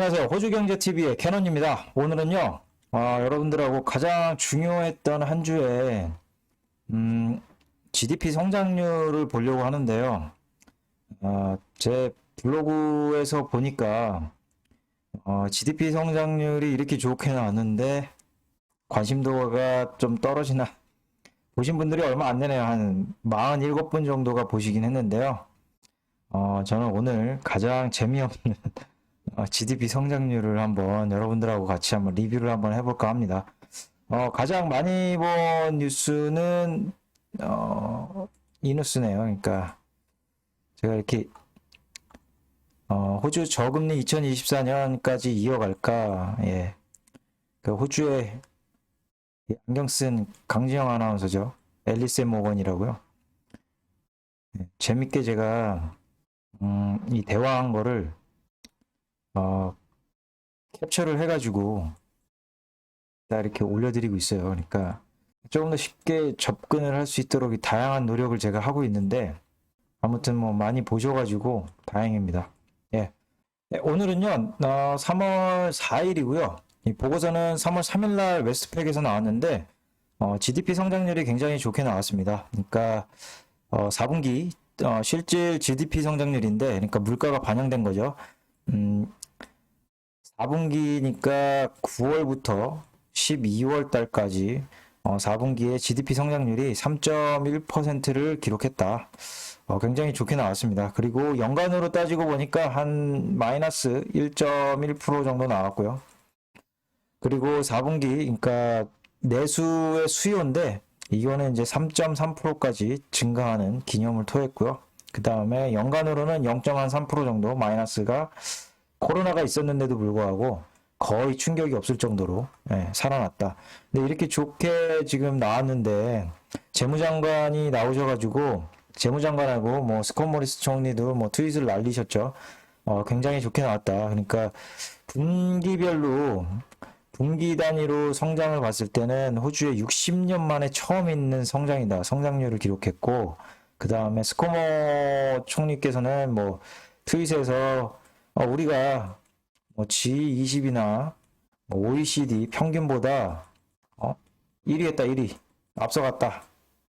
안녕하세요. 호주경제TV의 캐논입니다. 오늘은요, 여러분들하고 가장 중요했던 한 주에, GDP 성장률을 보려고 하는데요. 제 블로그에서 보니까, GDP 성장률이 이렇게 좋게 나왔는데, 관심도가 좀 떨어지나, 보신 분들이 얼마 안 되네요. 한 47분 정도가 보시긴 했는데요. 저는 오늘 가장 재미없는 GDP 성장률을 한번 여러분들하고 같이 한번 리뷰를 한번 해볼까 합니다. 가장 많이 본 뉴스는 이 뉴스네요. 그러니까 제가 이렇게 호주 저금리 2024년까지 이어갈까? 예, 그 호주의 안경 쓴 강지영 아나운서죠. 앨리스 모건이라고요. 예, 재밌게 제가 이 대화한 거를 캡처를 해가지고 다 이렇게 올려드리고 있어요. 그러니까 조금 더 쉽게 접근을 할 수 있도록 이 다양한 노력을 제가 하고 있는데 아무튼 뭐 많이 보셔가지고 다행입니다. 예. 네, 오늘은요 3월 4일이고요. 이 보고서는 3월 3일 날 웨스트팩에서 나왔는데 GDP 성장률이 굉장히 좋게 나왔습니다. 그러니까 4분기 실질 GDP 성장률인데 그러니까 물가가 반영된 거죠. 4분기니까 9월부터 12월 달까지 4분기에 GDP 성장률이 3.1%를 기록했다. 굉장히 좋게 나왔습니다. 그리고 연간으로 따지고 보니까 한 마이너스 1.1% 정도 나왔고요. 그리고 4분기, 그러니까 내수의 수요인데 이거는 이제 3.3%까지 증가하는 기념을 토했고요. 그 다음에 연간으로는 0.3% 정도 마이너스가 코로나가 있었는데도 불구하고 거의 충격이 없을 정도로 살아났다. 근데 이렇게 좋게 지금 나왔는데 재무장관이 나오셔가지고 재무장관하고 뭐 스콧 모리스 총리도 뭐 트윗을 날리셨죠. 굉장히 좋게 나왔다. 그러니까 분기별로 분기 단위로 성장을 봤을 때는 호주에 60년 만에 처음 있는 성장이다. 성장률을 기록했고 그 다음에 스코모 총리께서는 뭐 트윗에서 우리가 뭐 G20이나 뭐 OECD 평균보다 1위 했다, 1위. 앞서갔다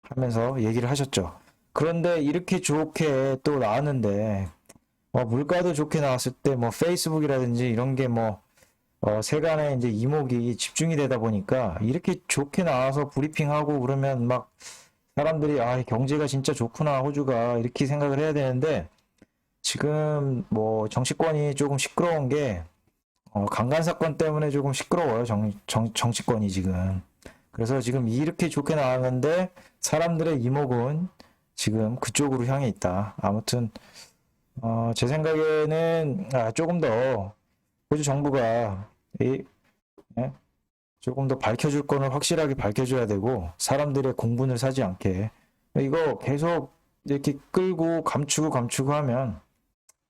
하면서 얘기를 하셨죠. 그런데 이렇게 좋게 또 나왔는데 물가도 좋게 나왔을 때 뭐 페이스북이라든지 이런 게 뭐 세간의 이제 이목이 집중이 되다 보니까 이렇게 좋게 나와서 브리핑하고 그러면 막 사람들이 경제가 진짜 좋구나 호주가 이렇게 생각을 해야 되는데 지금 뭐 정치권이 조금 시끄러운 게 강간 사건 때문에 조금 시끄러워요. 정치권이 지금. 그래서 지금 이렇게 좋게 나왔는데 사람들의 이목은 지금 그쪽으로 향해 있다. 아무튼 제 생각에는 조금 더 호주 정부가 조금 더 밝혀줄 거는 확실하게 밝혀줘야 되고 사람들의 공분을 사지 않게 이거 계속 이렇게 끌고 감추고 하면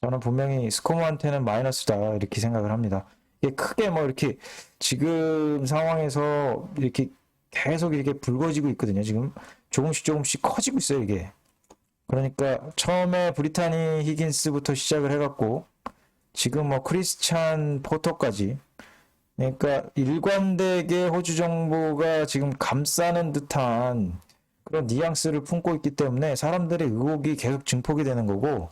저는 분명히 스코모한테는 마이너스다 이렇게 생각을 합니다. 이게 크게 뭐 이렇게 지금 상황에서 이렇게 계속 이렇게 붉어지고 있거든요. 지금 조금씩 커지고 있어요 이게. 그러니까 처음에 브리타니 히긴스부터 시작을 해갖고 지금 뭐 크리스찬 포터까지 그러니까 일관되게 호주 정부가 지금 감싸는 듯한 그런 뉘앙스를 품고 있기 때문에 사람들의 의혹이 계속 증폭이 되는 거고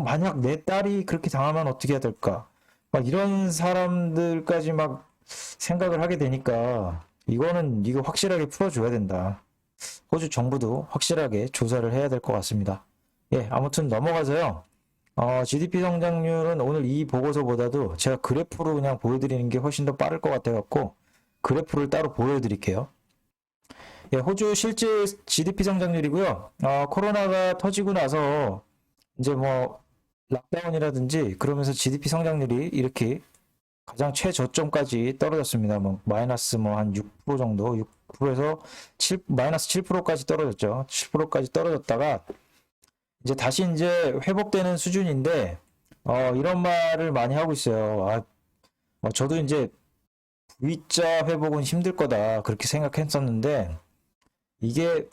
만약 내 딸이 그렇게 당하면 어떻게 해야 될까? 막 이런 사람들까지 막 생각을 하게 되니까 이거 확실하게 풀어줘야 된다. 호주 정부도 확실하게 조사를 해야 될 것 같습니다. 예, 아무튼 넘어가서요. GDP 성장률은 오늘 이 보고서보다도 제가 그래프로 그냥 보여드리는 게 훨씬 더 빠를 것 같아갖고 그래프를 따로 보여드릴게요. 예, 호주 실제 GDP 성장률이고요. 코로나가 터지고 나서 이제 뭐 락다운이라든지 그러면서 GDP 성장률이 이렇게 가장 최저점까지 떨어졌습니다. 뭐 마이너스 뭐 한 6% 정도, 6%에서 마이너스 7%까지 떨어졌죠. 7%까지 떨어졌다가 이제 다시 이제 회복되는 수준인데 이런 말을 많이 하고 있어요. 저도 이제 V자 회복은 힘들 거다 그렇게 생각했었는데 이게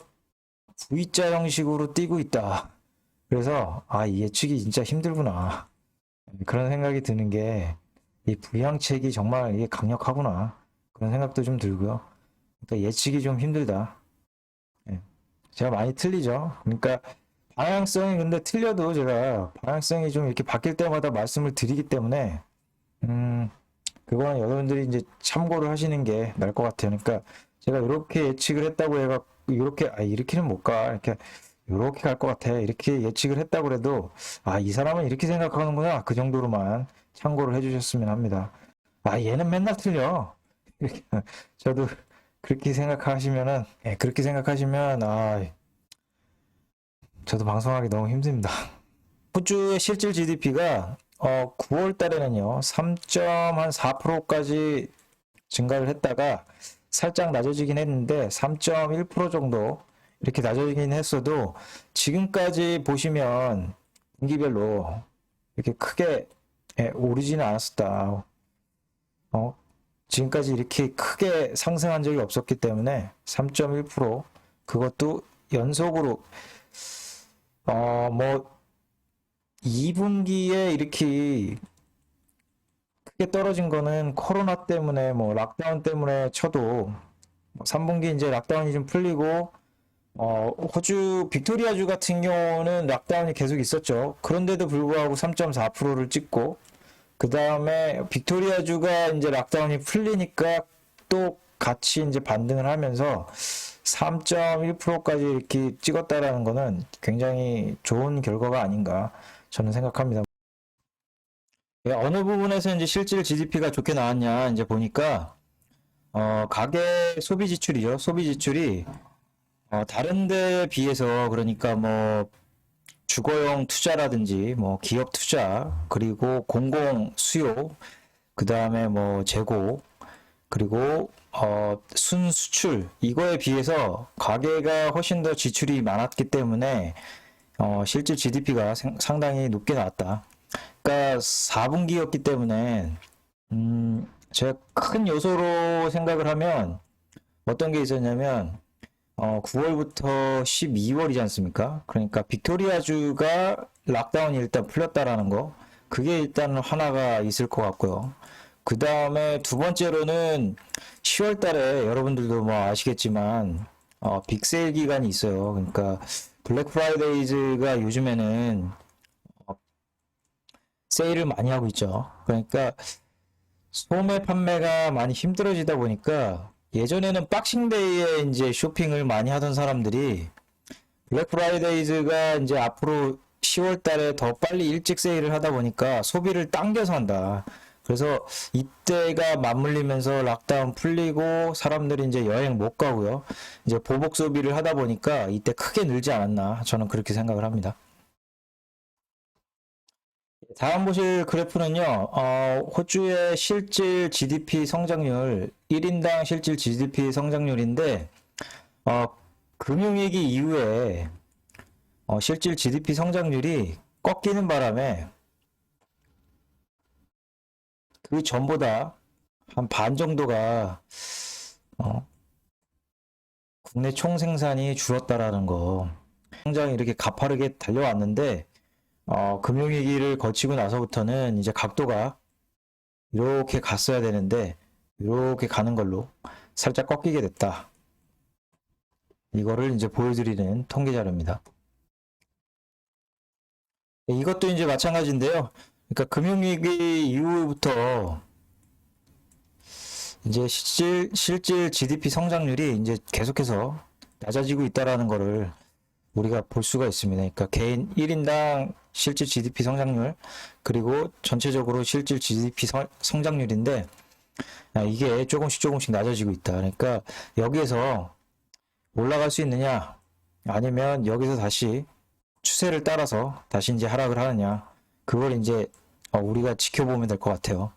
V자 형식으로 뛰고 있다. 그래서 이 예측이 진짜 힘들구나 그런 생각이 드는 게 이 부양책이 정말 이게 강력하구나. 그런 생각도 좀 들고요. 그러니까 예측이 좀 힘들다. 예. 제가 많이 틀리죠. 그러니까 방향성이 근데 틀려도 제가 방향성이 좀 이렇게 바뀔 때마다 말씀을 드리기 때문에 그거는 여러분들이 이제 참고를 하시는 게 나을 것 같아요. 그러니까 제가 이렇게 예측을 했다고 해가 이렇게 이렇게는 못 가. 이렇게 갈 것 같아. 이렇게 예측을 했다고 해도 이 사람은 이렇게 생각하는구나. 그 정도로만 참고를 해주셨으면 합니다. 얘는 맨날 틀려. 이렇게 저도 그렇게 생각하시면은 그렇게 생각하시면 저도 방송하기 너무 힘듭니다. 호주의 실질 GDP가 9월 달에는요 3.4%까지 증가를 했다가 살짝 낮아지긴 했는데 3.1% 정도 이렇게 낮아지긴 했어도 지금까지 보시면 분기별로 이렇게 크게 오르지는 않았었다. 지금까지 이렇게 크게 상승한 적이 없었기 때문에 3.1% 그것도 연속으로 뭐 2분기에 이렇게 크게 떨어진 거는 코로나 때문에 뭐 락다운 때문에 쳐도 3분기 이제 락다운이 좀 풀리고 호주 빅토리아주 같은 경우는 락다운이 계속 있었죠. 그런데도 불구하고 3.4%를 찍고 그 다음에 빅토리아주가 이제 락다운이 풀리니까 또 같이 이제 반등을 하면서 3.1%까지 이렇게 찍었다라는 거는 굉장히 좋은 결과가 아닌가 저는 생각합니다. 어느 부분에서 이제 실질 GDP가 좋게 나왔냐 이제 보니까 가계 소비 지출이죠. 소비 지출이 다른 데에 비해서 그러니까 뭐 주거용 투자라든지 뭐 기업 투자 그리고 공공 수요 그 다음에 뭐 재고 그리고 순수출 이거에 비해서 가계가 훨씬 더 지출이 많았기 때문에 실질 GDP가 상당히 높게 나왔다. 그러니까 4분기였기 때문에 제가 큰 요소로 생각을 하면 어떤 게 있었냐면 9월부터 12월이지 않습니까? 그러니까 빅토리아주가 락다운이 일단 풀렸다라는 거 그게 일단 하나가 있을 것 같고요. 그 다음에 두 번째로는 10월 달에 여러분들도 뭐 아시겠지만 빅세일 기간이 있어요. 그러니까 블랙 프라이데이즈가 요즘에는 세일을 많이 하고 있죠. 그러니까 소매 판매가 많이 힘들어지다 보니까 예전에는 박싱데이에 이제 쇼핑을 많이 하던 사람들이 블랙 프라이데이즈가 이제 앞으로 10월 달에 더 빨리 일찍 세일을 하다 보니까 소비를 당겨서 한다. 그래서 이때가 맞물리면서 락다운 풀리고 사람들이 이제 여행 못 가고요. 이제 보복 소비를 하다 보니까 이때 크게 늘지 않았나 저는 그렇게 생각을 합니다. 다음 보실 그래프는요, 호주의 실질 GDP 성장률, 1인당 실질 GDP 성장률인데, 금융위기 이후에 실질 GDP 성장률이 꺾이는 바람에 그 전보다 한 반 정도가 국내 총생산이 줄었다라는 거. 성장이 이렇게 가파르게 달려왔는데, 금융위기를 거치고 나서부터는 이제 각도가 이렇게 갔어야 되는데 이렇게 가는 걸로 살짝 꺾이게 됐다. 이거를 이제 보여드리는 통계 자료입니다. 이것도 이제 마찬가지인데요. 그러니까 금융위기 이후부터 이제 실질 GDP 성장률이 이제 계속해서 낮아지고 있다라는 거를 우리가 볼 수가 있습니다. 그러니까 개인 1인당 실질 GDP 성장률 그리고 전체적으로 실질 GDP 성장률인데 이게 조금씩 낮아지고 있다. 그러니까 여기에서 올라갈 수 있느냐 아니면 여기서 다시 추세를 따라서 다시 이제 하락을 하느냐 그걸 이제 우리가 지켜보면 될 것 같아요.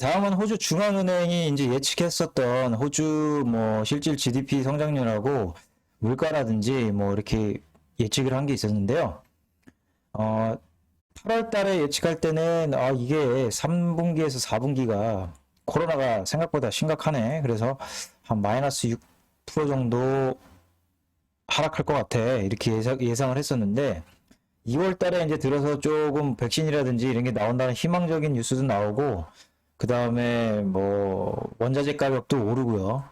다음은 호주 중앙은행이 이제 예측했었던 호주 뭐 실질 GDP 성장률하고 물가라든지 뭐 이렇게 예측을 한 게 있었는데요. 8월 달에 예측할 때는 이게 3분기에서 4분기가 코로나가 생각보다 심각하네. 그래서 한 마이너스 6% 정도 하락할 것 같아. 이렇게 예상을 했었는데 2월 달에 이제 들어서 조금 백신이라든지 이런 게 나온다는 희망적인 뉴스도 나오고, 그 다음에 뭐 원자재 가격도 오르고요.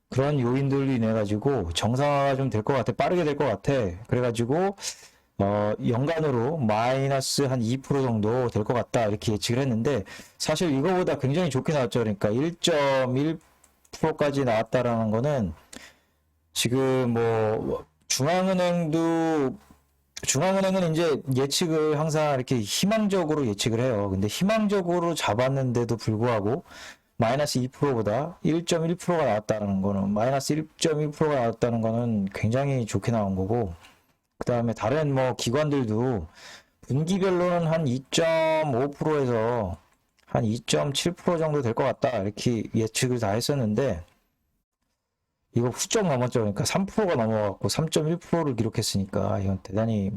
그런 요인들로 인해 가지고 정상화가 좀 될 것 같아. 빠르게 될 것 같아. 그래가지고 연간으로 마이너스 한 2% 정도 될 것 같다. 이렇게 예측을 했는데 사실 이거보다 굉장히 좋게 나왔죠. 그러니까 1.1%까지 나왔다라는 거는 지금 뭐 중앙은행은 이제 예측을 항상 이렇게 희망적으로 예측을 해요. 근데 희망적으로 잡았는데도 불구하고 마이너스 2%보다 1.1%가 나왔다는 거는 마이너스 1.1%가 나왔다는 거는 굉장히 좋게 나온 거고, 그 다음에 다른 뭐 기관들도 분기별로는 한 2.5%에서 한 2.7% 정도 될 것 같다 이렇게 예측을 다 했었는데 이거 훌쩍 넘었죠. 그러니까 3%가 넘어갔고 3.1%를 기록했으니까 이건 대단히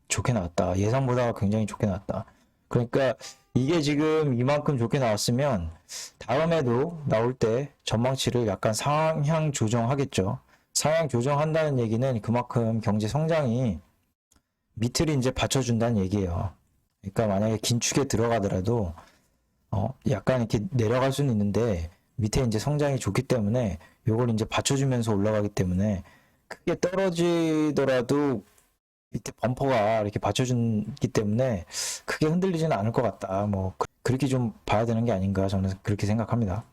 좋게 나왔다. 예상보다 굉장히 좋게 나왔다. 그러니까 이게 지금 이만큼 좋게 나왔으면 다음에도 나올 때 전망치를 약간 상향 조정하겠죠. 상향 조정한다는 얘기는 그만큼 경제 성장이 밑을 이제 받쳐준다는 얘기예요. 그러니까 만약에 긴축에 들어가더라도 약간 이렇게 내려갈 수는 있는데 밑에 이제 성장이 좋기 때문에 요걸 이제 받쳐주면서 올라가기 때문에 크게 떨어지더라도 밑에 범퍼가 이렇게 받쳐주기 때문에 크게 흔들리지는 않을 것 같다. 뭐 그렇게 좀 봐야 되는 게 아닌가 저는 그렇게 생각합니다.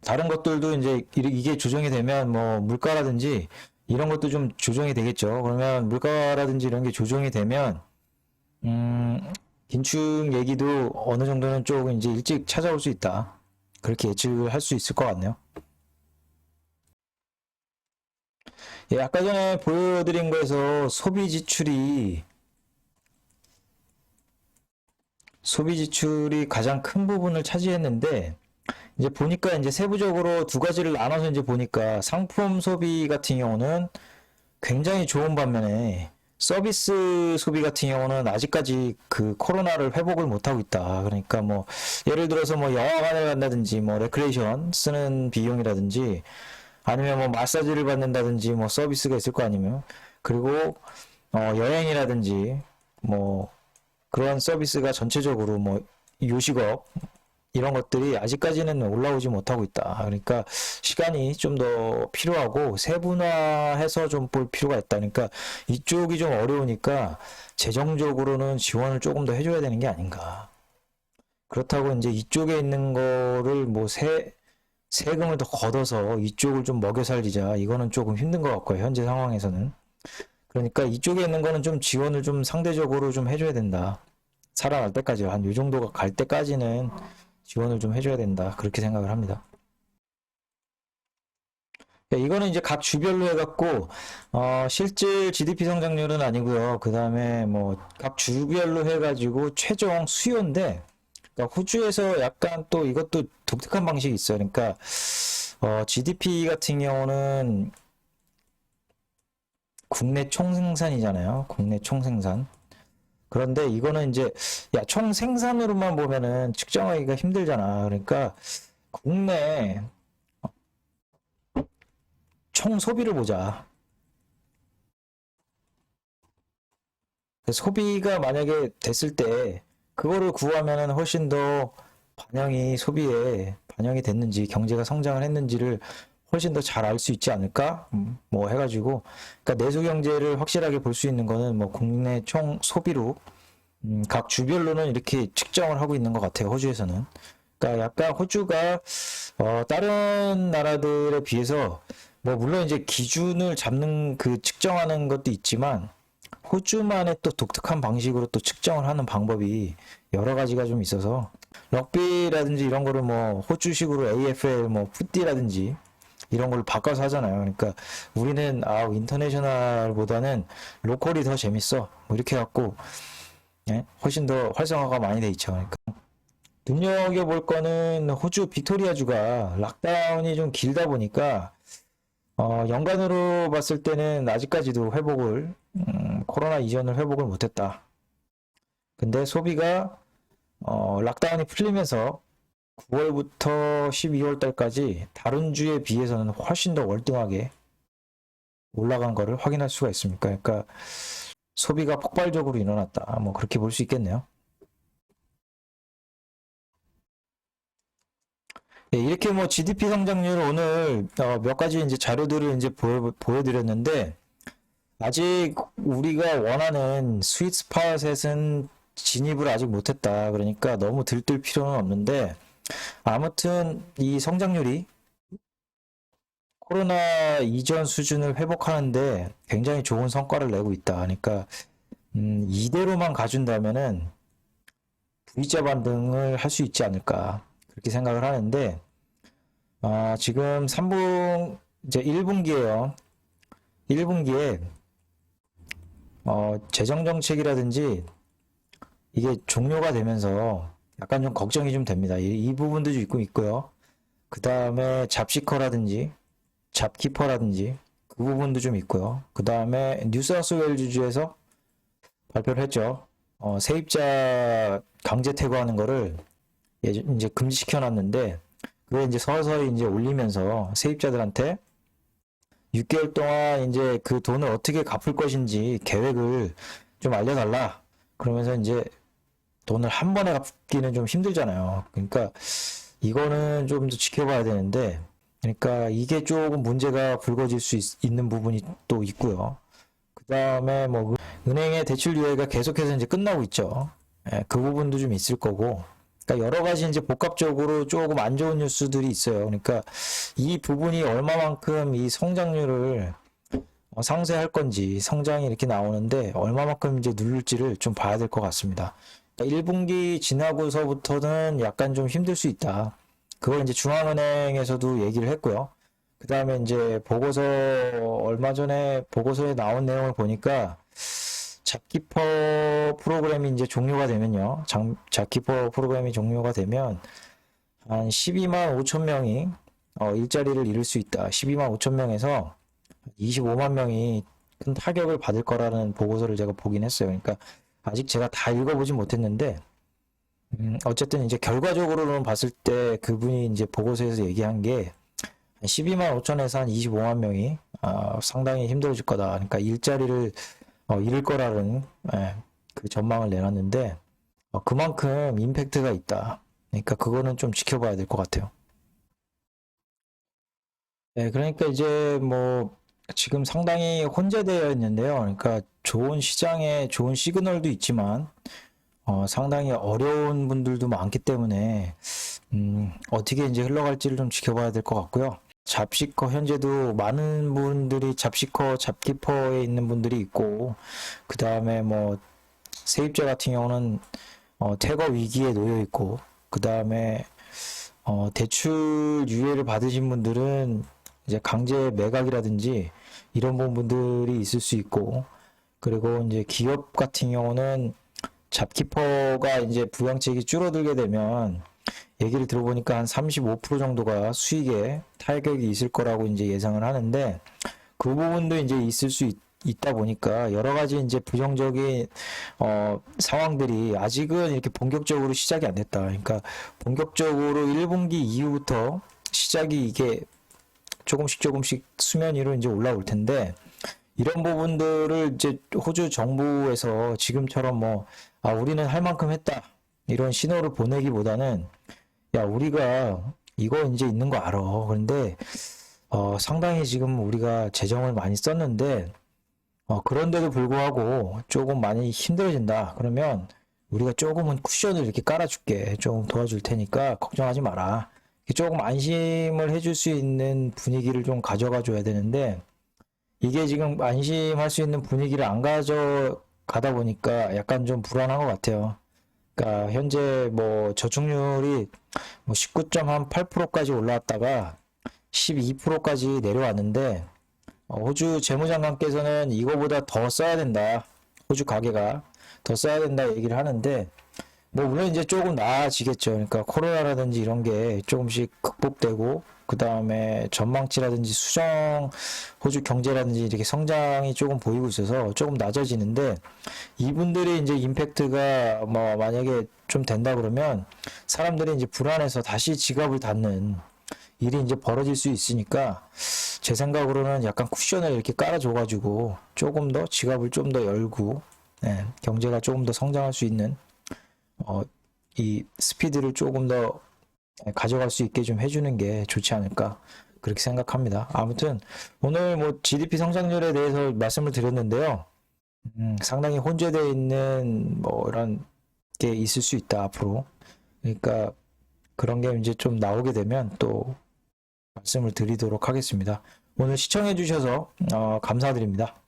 다른 것들도 이제 이게 조정이 되면 뭐 물가라든지 이런 것도 좀 조정이 되겠죠. 그러면 물가라든지 이런 게 조정이 되면 긴축 얘기도 어느 정도는 조금 이제 일찍 찾아올 수 있다. 그렇게 예측을 할 수 있을 것 같네요. 예, 아까 전에 보여드린 거에서 소비 지출이 가장 큰 부분을 차지했는데 이제 보니까 이제 세부적으로 두 가지를 나눠서 이제 보니까 상품 소비 같은 경우는 굉장히 좋은 반면에 서비스 소비 같은 경우는 아직까지 그 코로나를 회복을 못하고 있다. 그러니까 뭐 예를 들어서 뭐 영화관을 간다든지 뭐 레크레이션 쓰는 비용이라든지 아니면 뭐 마사지를 받는다든지 뭐 서비스가 있을 거 아니면 그리고 여행이라든지 뭐 그런 서비스가 전체적으로 뭐 요식업 이런 것들이 아직까지는 올라오지 못하고 있다. 그러니까 시간이 좀 더 필요하고 세분화해서 좀 볼 필요가 있다. 그러니까 이쪽이 좀 어려우니까 재정적으로는 지원을 조금 더 해줘야 되는 게 아닌가. 그렇다고 이제 이쪽에 있는 거를 뭐 세금을 더 걷어서 이쪽을 좀 먹여 살리자. 이거는 조금 힘든 것 같고요. 현재 상황에서는. 그러니까 이쪽에 있는 거는 좀 지원을 좀 상대적으로 좀 해줘야 된다. 살아날 때까지 한 요 정도가 갈 때까지는 지원을 좀 해줘야 된다. 그렇게 생각을 합니다. 이거는 이제 각 주별로 해갖고 실질 GDP 성장률은 아니고요. 그 다음에 뭐 각 주별로 해가지고 최종 수요인데, 그러니까 호주에서 약간 또 이것도 독특한 방식이 있어요. 그러니까 GDP 같은 경우는 국내 총생산이잖아요. 국내 총생산. 그런데 이거는 이제 총생산으로만 보면은 측정하기가 힘들잖아. 그러니까 국내 총소비를 보자. 소비가 만약에 됐을 때 그거를 구하면은 훨씬 더 소비에 반영이 됐는지 경제가 성장을 했는지를 훨씬 더 잘 알 수 있지 않을까? 뭐 해가지고 그러니까 내수 경제를 확실하게 볼 수 있는 거는 뭐 국내 총 소비로 각 주별로는 이렇게 측정을 하고 있는 것 같아요. 호주에서는. 그러니까 약간 호주가 다른 나라들에 비해서 뭐 물론 이제 기준을 잡는 그 측정하는 것도 있지만 호주만의 또 독특한 방식으로 또 측정을 하는 방법이 여러 가지가 좀 있어서 럭비라든지 이런 거를 뭐 호주식으로 AFL 뭐 풋디라든지 이런 걸 바꿔서 하잖아요. 그러니까 우리는 인터내셔널보다는 로컬이 더 재밌어. 뭐 이렇게 해갖고 훨씬 더 활성화가 많이 돼 있죠. 그러니까 눈여겨볼 거는 호주 빅토리아주가 락다운이 좀 길다 보니까 연간으로 봤을 때는 아직까지도 코로나 이전을 회복을 못했다. 근데 소비가 락다운이 풀리면서 9월부터 12월 달까지 다른 주에 비해서는 훨씬 더 월등하게 올라간 거를 확인할 수가 있습니다. 그러니까 소비가 폭발적으로 일어났다. 뭐 그렇게 볼 수 있겠네요. 예, 이렇게 뭐 GDP 성장률 오늘 몇 가지 이제 자료들을 이제 보여드렸는데 아직 우리가 원하는 스윗 스팟은 진입을 아직 못했다. 그러니까 너무 들뜰 필요는 없는데 아무튼 이 성장률이 코로나 이전 수준을 회복하는데 굉장히 좋은 성과를 내고 있다. 그러니까 이대로만 가준다면은 V자 반등을 할 수 있지 않을까 그렇게 생각을 하는데 지금 3분 이제 1분기에요. 1분기에 재정 정책이라든지 이게 종료가 되면서 약간 좀 걱정이 좀 됩니다. 이 부분도 좀 있고요. 그 다음에 잡시커라든지 잡키퍼라든지 그 부분도 좀 있고요. 그 다음에 뉴사우스웨일즈주에서 발표를 했죠. 세입자 강제 퇴거하는 거를 이제 금지시켜 놨는데 그게 이제 서서히 이제 올리면서 세입자들한테 6개월 동안 이제 그 돈을 어떻게 갚을 것인지 계획을 좀 알려달라. 그러면서 이제 돈을 한 번에 갚기는 좀 힘들잖아요. 그러니까 이거는 좀 더 지켜봐야 되는데, 그러니까 이게 조금 문제가 불거질 수 있는 부분이 또 있고요. 그 다음에 뭐 은행의 대출 유예가 계속해서 이제 끝나고 있죠. 예, 그 부분도 좀 있을 거고. 그러니까 여러 가지 이제 복합적으로 조금 안 좋은 뉴스들이 있어요. 그러니까 이 부분이 얼마만큼 이 성장률을 상쇄할 건지 성장이 이렇게 나오는데 얼마만큼 이제 누를지를 좀 봐야 될 것 같습니다. 그러니까 1분기 지나고서부터는 약간 좀 힘들 수 있다. 그걸 이제 중앙은행에서도 얘기를 했고요. 그 다음에 이제 보고서 얼마 전에 보고서에 나온 내용을 보니까 잡키퍼 프로그램이 이제 종료가 되면요. 잡키퍼 프로그램이 종료가 되면 한 12만 5천 명이 일자리를 잃을 수 있다. 12만 5천 명에서 25만 명이 큰 타격을 받을 거라는 보고서를 제가 보긴 했어요. 그러니까 아직 제가 다 읽어보진 못했는데 어쨌든 이제 결과적으로는 봤을 때 그분이 이제 보고서에서 얘기한 게 12만 5천에서 한 25만 명이 상당히 힘들어질 거다. 그러니까 일자리를 잃을 거라는 그 전망을 내놨는데 그만큼 임팩트가 있다. 그러니까 그거는 좀 지켜봐야 될 것 같아요. 네, 그러니까 이제 뭐 지금 상당히 혼재되어 있는데요. 그러니까 좋은 시장에 좋은 시그널도 있지만 상당히 어려운 분들도 많기 때문에 어떻게 이제 흘러갈지를 좀 지켜봐야 될 것 같고요. 잡시커 현재도 많은 분들이 잡시커, 잡키퍼에 있는 분들이 있고 그 다음에 뭐 세입자 같은 경우는 퇴거 위기에 놓여 있고 그 다음에 대출 유예를 받으신 분들은 이제 강제 매각이라든지 이런 부분들이 있을 수 있고 그리고 이제 기업 같은 경우는 잡키퍼가 이제 부양책이 줄어들게 되면 얘기를 들어보니까 한 35% 정도가 수익에 타격이 있을 거라고 이제 예상을 하는데 그 부분도 이제 있을 수 있다 보니까 여러 가지 이제 부정적인 상황들이 아직은 이렇게 본격적으로 시작이 안 됐다. 그러니까 본격적으로 1분기 이후부터 시작이 이게 조금씩 수면 위로 이제 올라올 텐데 이런 부분들을 이제 호주 정부에서 지금처럼 뭐 우리는 할 만큼 했다 이런 신호를 보내기보다는 야 우리가 이거 이제 있는 거 알아. 그런데 상당히 지금 우리가 재정을 많이 썼는데 그런데도 불구하고 조금 많이 힘들어진다. 그러면 우리가 조금은 쿠션을 이렇게 깔아줄게. 조금 도와줄 테니까 걱정하지 마라. 조금 안심을 해줄 수 있는 분위기를 좀 가져가 줘야 되는데 이게 지금 안심할 수 있는 분위기를 안 가져가다 보니까 약간 좀 불안한 것 같아요. 그러니까 현재 뭐 저축률이 뭐 19.8%까지 올라왔다가 12%까지 내려왔는데 호주 재무장관께서는 이거보다 더 써야 된다. 호주 가계가 더 써야 된다 얘기를 하는데 뭐 물론 이제 조금 나아지겠죠. 그러니까 코로나라든지 이런 게 조금씩 극복되고 그 다음에 전망치라든지 수정 호주 경제라든지 이렇게 성장이 조금 보이고 있어서 조금 낮아지는데 이분들이 이제 임팩트가 뭐 만약에 좀 된다 그러면 사람들이 이제 불안해서 다시 지갑을 닫는 일이 이제 벌어질 수 있으니까 제 생각으로는 약간 쿠션을 이렇게 깔아줘가지고 조금 더 지갑을 좀 더 열고 경제가 조금 더 성장할 수 있는 이 스피드를 조금 더 가져갈 수 있게 좀 해주는 게 좋지 않을까 그렇게 생각합니다. 아무튼 오늘 뭐 GDP 성장률에 대해서 말씀을 드렸는데요. 상당히 혼재되어 있는 뭐 이런 게 있을 수 있다 앞으로. 그러니까 그런 게 이제 좀 나오게 되면 또 말씀을 드리도록 하겠습니다. 오늘 시청해 주셔서 감사드립니다.